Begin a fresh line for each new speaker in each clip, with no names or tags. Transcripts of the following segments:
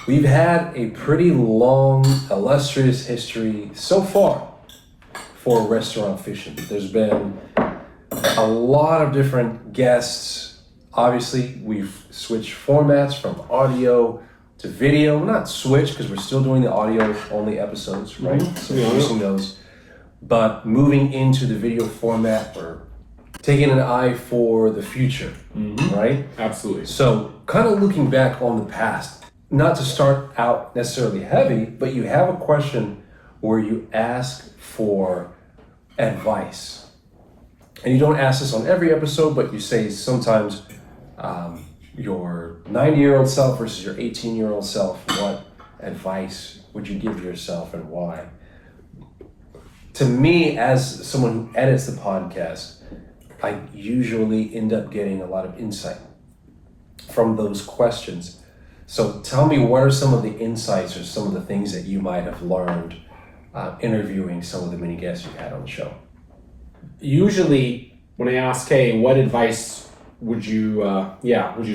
We've had a pretty long, illustrious history so far for restaurant fiction. There's been a lot of different guests. Obviously, we've switched formats from audio to video. Not switch, because we're still doing the audio-only episodes, right? So we're using those. But moving into the video format, we're taking an eye for the future, right?
Absolutely.
So kind of looking back on the past, not to start out necessarily heavy, but you have a question where you ask for advice. And you don't ask this on every episode, but you say sometimes your 90-year-old self versus your 18-year-old self, what advice would you give yourself and why? To me, as someone who edits the podcast, I usually end up getting a lot of insight from those questions. So tell me, what are some of the insights or some of the things that you might have learned interviewing some of the many guests you've had on the show?
Usually, when I ask, hey, what advice would you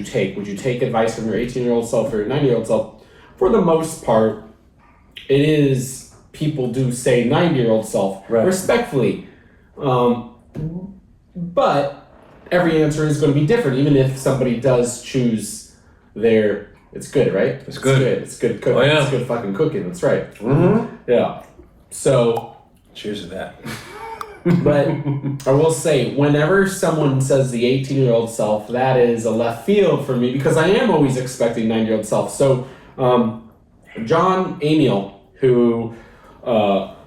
take? Would you take advice from your 18-year-old self or your 9-year-old self? For the most part, it is, people do say 90-year-old self,
right,
respectfully. But every answer is going to be different, even if somebody does choose their... It's good, right?
It's good.
It's good cooking.
Oh, yeah.
It's good fucking cooking. That's right.
Mm-hmm.
Yeah. So...
Cheers to that.
But I will say, whenever someone says the 18-year-old self, that is a left field for me, because I am always expecting 9-year-old self. So John Amiel, who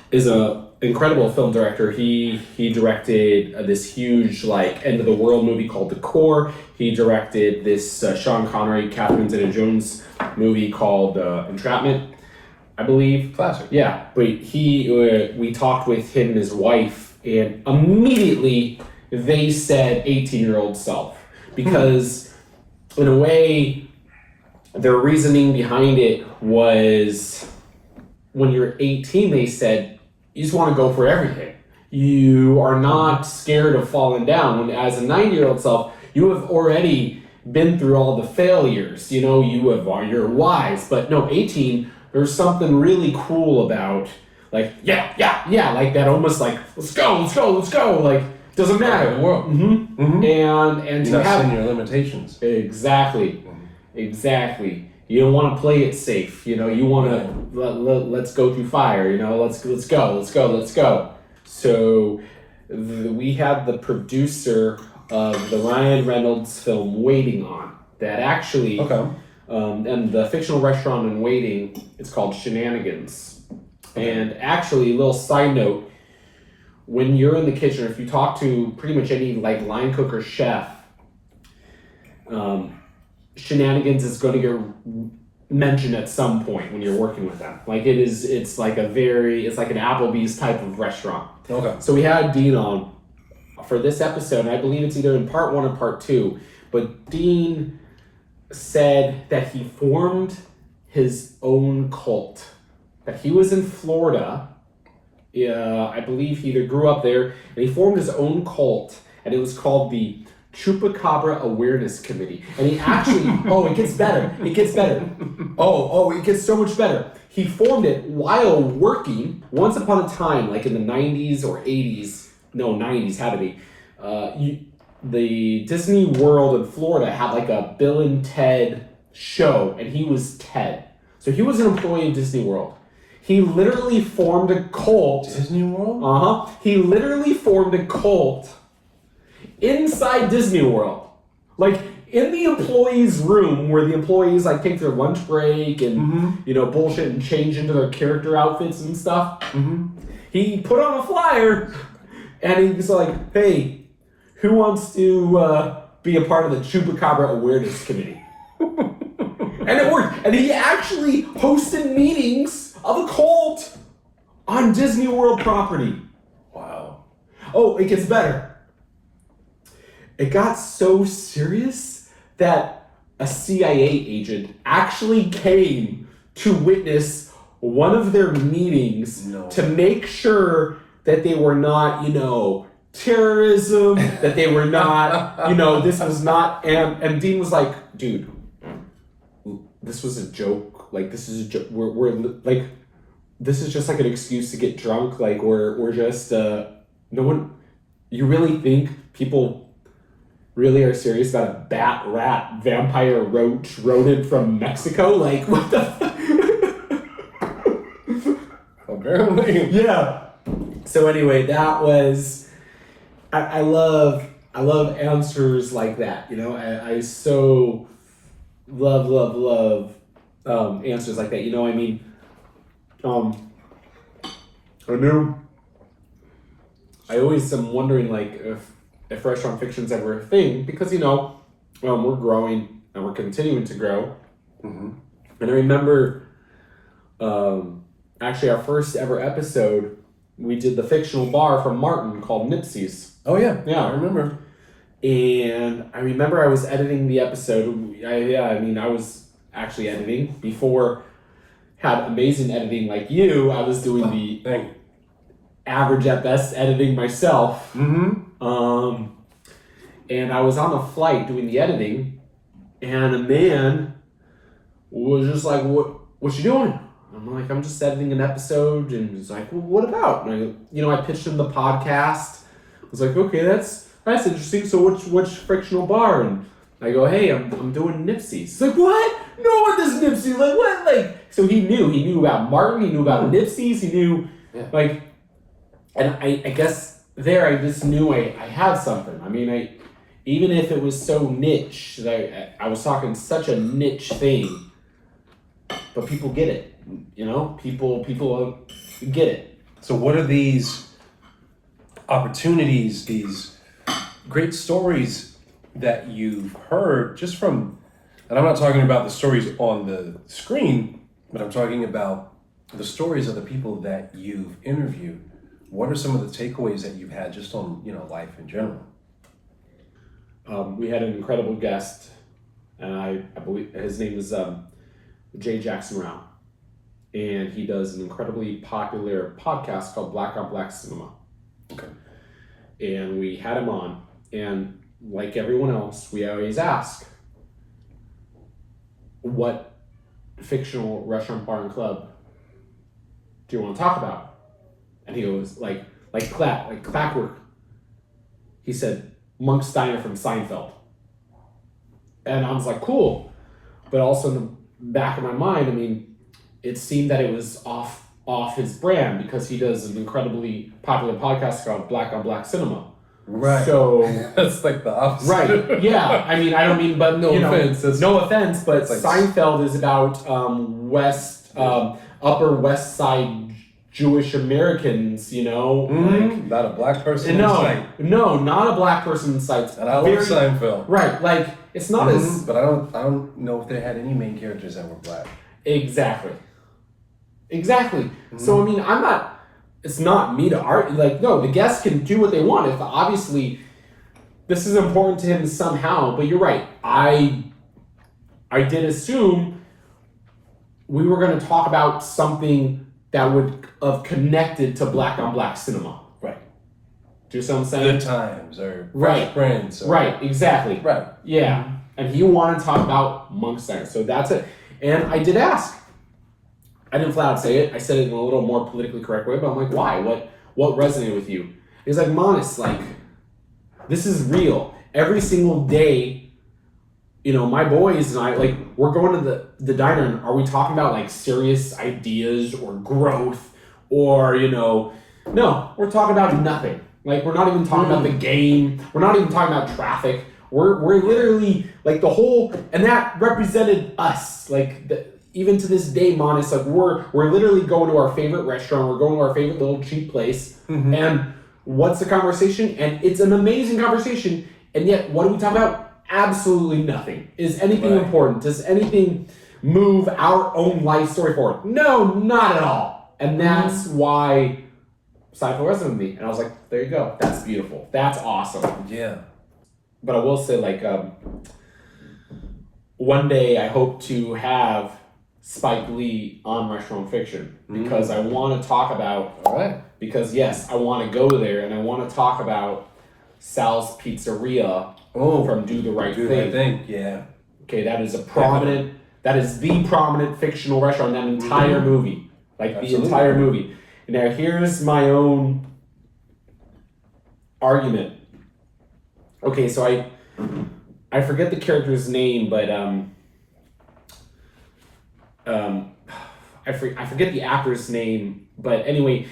is an incredible film director, he directed this huge end of the world movie called The Core. He directed this Sean Connery, Catherine Zeta-Jones movie called Entrapment, I believe.
Classic.
Yeah, but we talked with him and his wife, and immediately they said 18-year-old self, because in a way, their reasoning behind it was, when you're 18, they said, you just want to go for everything. You are not scared of falling down. When, as a 9-year-old self, you have already been through all the failures. You're wise. But no, 18, there's something really cool about, yeah, like that, almost like, let's go, doesn't matter.
World.
Mm-hmm. Mm-hmm. And
you're not seeing your limitations.
Exactly. You don't want to play it safe. You want to let's go through fire. Let's go. So we had the producer of the Ryan Reynolds film Waiting On, that actually, and the fictional restaurant in Waiting, it's called Shenanigans. And actually, a little side note, when you're in the kitchen, if you talk to pretty much any line cook or chef, Shenanigans is going to get mentioned at some point when you're working with them. It's like an Applebee's type of restaurant.
Okay.
So we had Dean on for this episode, and I believe it's either in part 1 or part 2, but Dean said that he formed his own cult. That he was in Florida, I believe he either grew up there, and he formed his own cult, and it was called the Chupacabra Awareness Committee. And he actually, it gets better. It gets so much better. He formed it while working, once upon a time, in the 90s or 80s, no, 90s had to be, the Disney World in Florida had a Bill and Ted show, and he was Ted. So he was an employee of Disney World. He literally formed a cult.
Disney World?
Uh-huh. He literally formed a cult inside Disney World. In the employees' room, where the employees take their lunch break and bullshit and change into their character outfits and stuff. Mm-hmm. He put on a flyer, and he was like, hey, who wants to be a part of the Chupacabra Awareness Committee? And it worked. And he actually hosted meetings of a cult on Disney World property.
Wow.
Oh, it gets better. It got so serious that a CIA agent actually came to witness one of their meetings to make sure that they were not, terrorism, that they were not, this was not, and Dean was like, dude, this was a joke. Like, this is a joke. We're like, this is just like an excuse to get drunk. Like, we're just, no one, you really think people really are serious about a bat, rat, vampire, roach, rodent from Mexico? Like, what the
Apparently.
Yeah. So anyway, that was, I love answers like that. You know, I so love answers like that. You know, I mean, I know I always am wondering, like, if restaurant fiction's ever a thing, because, you know, we're growing and we're continuing to grow.
Mm-hmm.
And I remember, actually, our first ever episode, we did the fictional bar from Martin called Nipsey's.
Oh, yeah.
Yeah.
I remember.
And I remember I was editing the episode. I was actually editing before. Had amazing editing like you. I was doing the average at best editing myself.
Mm-hmm.
And I was on a flight doing the editing, and a man was just like, "What you doing?" I'm like, "I'm just editing an episode." And he's like, "Well, what about?" And I pitched him the podcast. I was like, "Okay, that's interesting. So which fictional bar?" And I go, "Hey, I'm doing Nipsey's." He's like, "What? No one does Nipsey. Like what?" Like, so he knew about Martin. He knew about Nipsey's. He knew like, and I guess there I just knew I had something. I mean, even if it was so niche that I was talking such a niche thing, but people get it. You know, people get it.
So what are these opportunities, these great stories that you've heard just from, and I'm not talking about the stories on the screen, but I'm talking about the stories of the people that you've interviewed. What are some of the takeaways that you've had just on, life in general?
We had an incredible guest, and I believe his name is Jay Jackson Rao. And he does an incredibly popular podcast called Black on Black Cinema.
Okay.
And we had him on, and like everyone else, we always ask, what fictional restaurant, bar, and club do you want to talk about? And he goes, like clockwork. He said, Monk's Diner from Seinfeld. And I was like, cool. But also in the back of my mind, I mean, it seemed that it was off his brand, because he does an incredibly popular podcast called Black on Black Cinema.
Right.
So
that's like the opposite.
Right. Yeah. I mean, I don't mean, but no offense, but like, Seinfeld is about Upper West Side Jewish Americans.
Mm-hmm. Not a black person in sight.
No, not a black person in sight.
And I love Seinfeld.
Right. Like, it's not as.
But I don't know if they had any main characters that were black.
Exactly. Mm-hmm. So I mean, it's not me to argue. Like, no, the guests can do what they want. If obviously this is important to him somehow, but you're right. I did assume we were going to talk about something that would have connected to Black on Black cinema.
Right.
Do you see what I'm saying?
Good Times or Fresh Prince.
Right, exactly.
Right.
Yeah. And he wanted to talk about Monk's Diner. So that's it. And I did ask. I didn't flat out say it. I said it in a little more politically correct way, but I'm like, why? What resonated with you? He's like, Monis, like, this is real. Every single day, my boys and I, like, we're going to the diner, and are we talking about, like, serious ideas or growth or, no, we're talking about nothing. Like, we're not even talking about the game. We're not even talking about traffic. We're literally, like, the whole, and that represented us, like, even to this day, Monis, like, we're literally going to our favorite restaurant. We're going to our favorite little cheap place. Mm-hmm. And what's the conversation? And it's an amazing conversation. And yet, what do we talk about? Absolutely nothing. Is anything important? Does anything move our own life story forward? No, not at all. And that's why Seinfeld resonated with me. And I was like, there you go. That's beautiful. That's awesome.
Yeah.
But I will say, like, one day I hope to have Spike Lee on Restaurant Fiction, because I want to talk about, because yes, I want to go there, and I want to talk about Sal's Pizzeria from Do the Right Thing.
Yeah.
Okay, that is a prominent That is the prominent fictional restaurant in that entire movie. Like the entire movie. Now here's my own argument. Okay, so I forget the character's name, but I forget the actor's name, but anyway,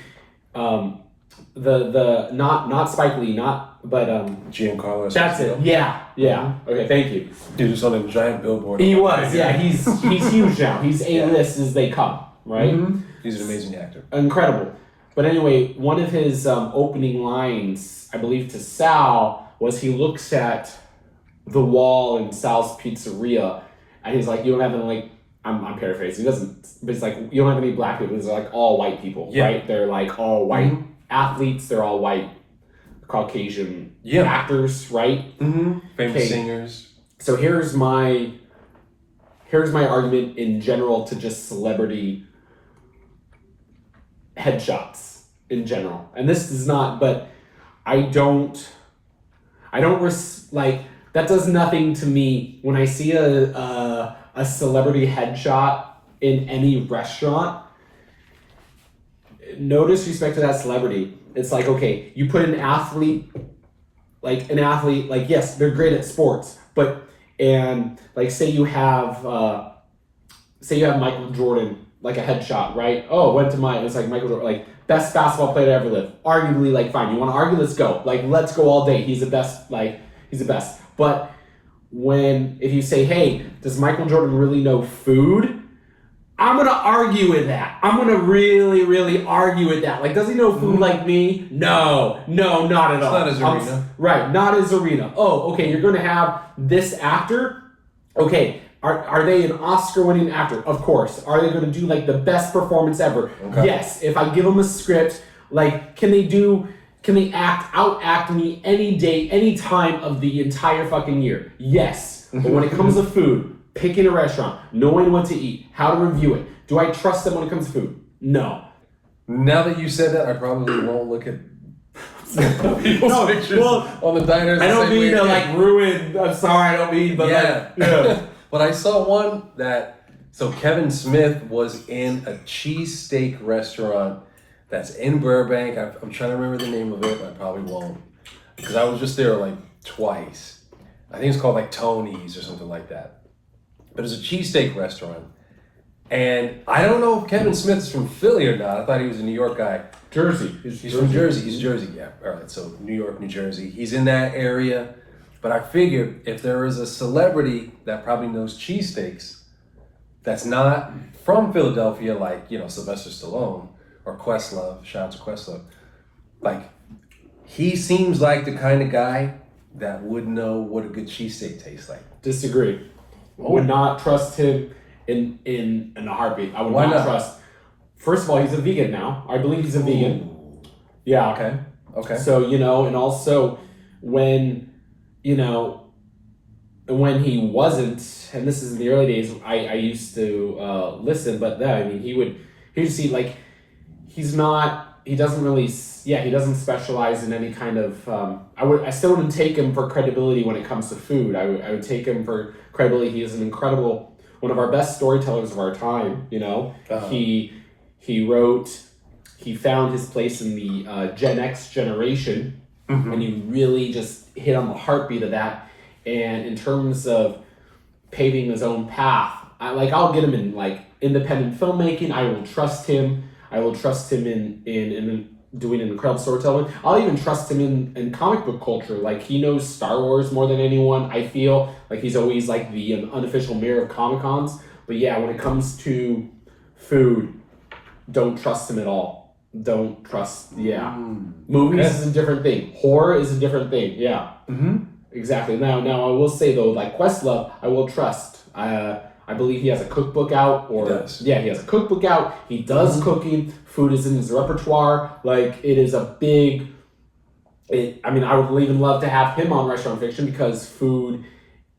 the not Spike Lee, but
Giancarlo.
that's it. Yeah. Okay, thank you.
He was on a giant billboard.
He was. Yeah, he's huge now. He's A-list as they come, right?
Mm-hmm. He's an amazing actor.
Incredible. But anyway, one of his opening lines, I believe, to Sal was he looks at the wall in Sal's pizzeria, and he's like, "You don't have any like." I'm paraphrasing. He doesn't, but it's like you don't have any black people. They're like all white people, right? They're like all white athletes. They're all white Caucasian actors, right?
Mm-hmm. Famous singers.
So here's my argument in general to just celebrity headshots in general, and this is not, but like that does nothing to me when I see a celebrity headshot in any restaurant. No disrespect to that celebrity. It's like, okay, you put an athlete, like yes, they're great at sports, but and like say you have Michael Jordan, like a headshot, right? Oh, it's like Michael Jordan, like best basketball player to ever live. Arguably, like fine, you want to argue? Let's go. Like let's go all day. He's the best. Like he's the best. But if you say, hey, does Michael Jordan really know food? I'm going to argue with that. I'm going to really, really argue with that. Like, does he know food like me? No, not at all.
It's not his arena.
Right, not his arena. Oh, okay, you're going to have this actor? Okay, are they an Oscar-winning actor? Of course. Are they going to do, like, the best performance ever? Okay. Yes, if I give them a script, like, can they out-act me any day, any time of the entire fucking year? Yes. But when it comes to food, picking a restaurant, knowing what to eat, how to review it, do I trust them when it comes to food? No.
Now that you said that, I probably won't look at people's pictures on the diners.
I don't mean to like ruin, I'm sorry, I don't mean, but yeah.
But I saw one so Kevin Smith was in a cheesesteak restaurant that's in Burbank. I'm trying to remember the name of it, but I probably won't. Because I was just there like twice. I think it's called like Tony's or something like that. But it's a cheesesteak restaurant. And I don't know if Kevin Smith is from Philly or not. I thought he was a New York guy.
Jersey.
He's from Jersey. He's Jersey, yeah. All right, so New York, New Jersey. He's in that area. But I figured if there is a celebrity that probably knows cheesesteaks that's not from Philadelphia, like, Sylvester Stallone or Questlove, shout out to Questlove, like, he seems like the kind of guy that would know what a good cheesesteak tastes like.
Disagree. Would not trust him in a heartbeat. I would not trust. First of all, he's a vegan now. I believe he's a vegan. Yeah.
Okay.
So, and also when he wasn't, and this is in the early days, I used to listen, but he would see, like, he doesn't specialize in any kind of, I still wouldn't take him for credibility when it comes to food. I would take him for credibility. He is one of our best storytellers of our time, Uh-huh. He found his place in the Gen X generation, and he really just hit on the heartbeat of that. And in terms of paving his own path, I'll get him in like independent filmmaking. I will trust him. I will trust him in doing an incredible storytelling. I'll even trust him in comic book culture. Like, he knows Star Wars more than anyone. I feel like he's always like the unofficial mayor of Comic-Cons. But yeah, when it comes to food, don't trust him at all. Don't trust, Movies is a different thing. Horror is a different thing, yeah. Mm-hmm. Exactly. Now I will say though, like Questlove, I will trust. I believe he has a cookbook out, he has a cookbook out. He does cooking. Food is in his repertoire. Like, it is a big. I would even love to have him on Restaurant Fiction because food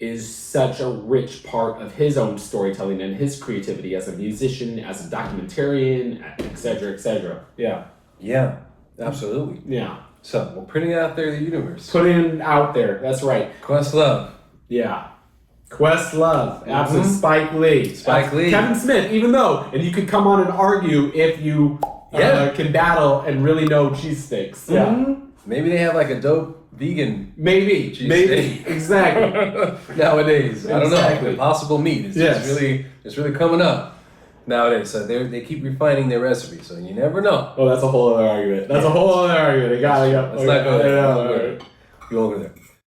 is such a rich part of his own storytelling and his creativity as a musician, as a documentarian, etc., etc. Yeah.
Yeah, absolutely.
Yeah.
So we're putting it out there in the universe.
Putting it out there. That's right.
Questlove.
Yeah. Questlove, absolutely. Spike Lee.
Spike Lee.
Kevin Smith, even though, and you could come on and argue if you can battle and really know cheese sticks. Yeah.
Mm-hmm. Maybe they have like a dope vegan
Maybe.
steak.
Exactly.
Nowadays. I don't know. Impossible meat. It's really coming up nowadays. So they keep refining their recipes. So you never know.
Oh, that's a whole other argument. Let's not go there.
You won't go there.